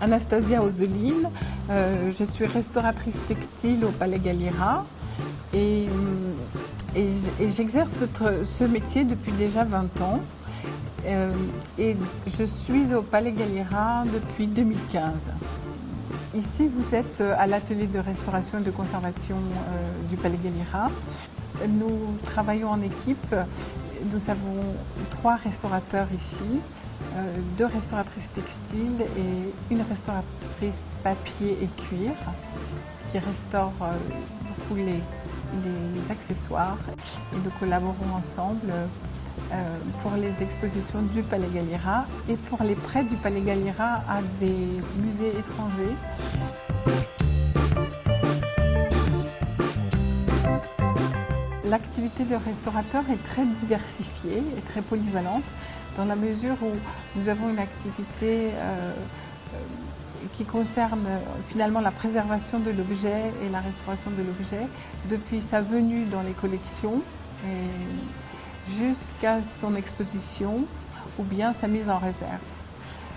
Anastasia Ozeline, je suis restauratrice textile au Palais Galliera et j'exerce ce métier depuis déjà 20 ans. Et je suis au Palais Galliera depuis 2015. Ici, vous êtes à l'atelier de restauration et de conservation du Palais Galliera. Nous travaillons en équipe. Nous avons 3 restaurateurs ici, 2 restauratrices textiles et une restauratrice papier et cuir qui restaure beaucoup les accessoires. Et nous collaborons ensemble pour les expositions du Palais Galliera et pour les prêts du Palais Galliera à des musées étrangers. L'activité de restaurateur est très diversifiée et très polyvalente dans la mesure où nous avons une activité qui concerne finalement la préservation de l'objet et la restauration de l'objet depuis sa venue dans les collections jusqu'à son exposition ou bien sa mise en réserve.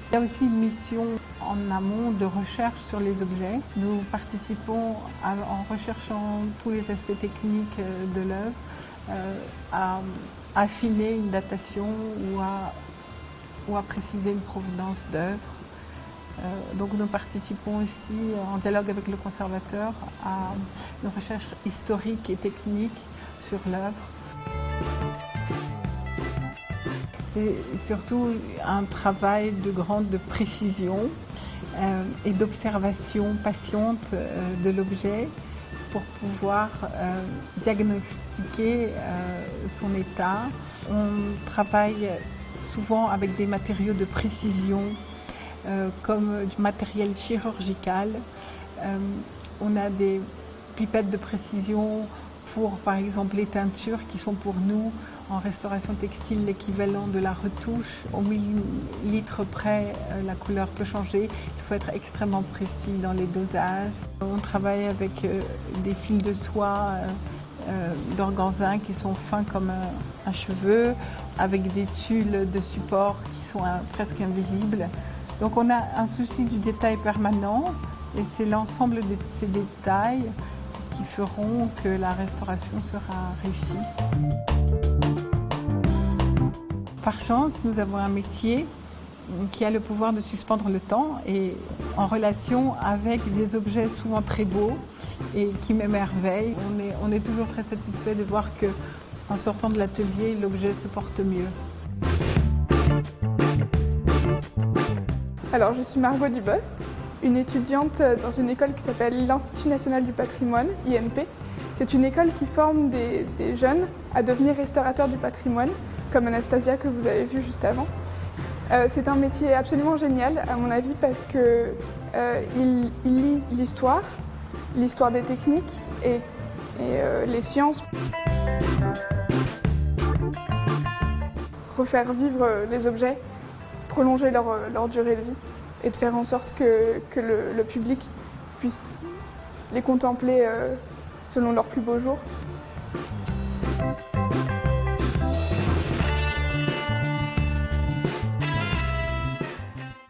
Il y a aussi une mission en amont de recherche sur les objets. Nous participons en recherchant tous les aspects techniques de l'œuvre, à affiner une datation ou à préciser une provenance d'œuvre. Donc nous participons ici en dialogue avec le conservateur à une recherche historique et technique sur l'œuvre. C'est surtout un travail de grande précision et d'observation patiente de l'objet pour pouvoir diagnostiquer son état. On travaille souvent avec des matériaux de précision comme du matériel chirurgical. On a des pipettes de précision pour, par exemple, les teintures qui sont pour nous, en restauration textile, l'équivalent de la retouche. Au millilitre près, la couleur peut changer. Il faut être extrêmement précis dans les dosages. On travaille avec des fils de soie d'organza qui sont fins comme un cheveu, avec des tulles de support qui sont presque invisibles. Donc on a un souci du détail permanent et c'est l'ensemble de ces détails qui feront que la restauration sera réussie. Par chance, nous avons un métier qui a le pouvoir de suspendre le temps et en relation avec des objets souvent très beaux et qui m'émerveillent. On est toujours très satisfait de voir qu'en sortant de l'atelier, l'objet se porte mieux. Alors, je suis Margot Dubost, une étudiante dans une école qui s'appelle l'Institut National du Patrimoine, INP. C'est une école qui forme des jeunes à devenir restaurateurs du patrimoine, comme Anastasia que vous avez vue juste avant. C'est un métier absolument génial, à mon avis, parce qu'il lie l'histoire des techniques et les sciences. Refaire vivre les objets, prolonger leur durée de vie et de faire en sorte que le public puisse les contempler selon leurs plus beaux jours.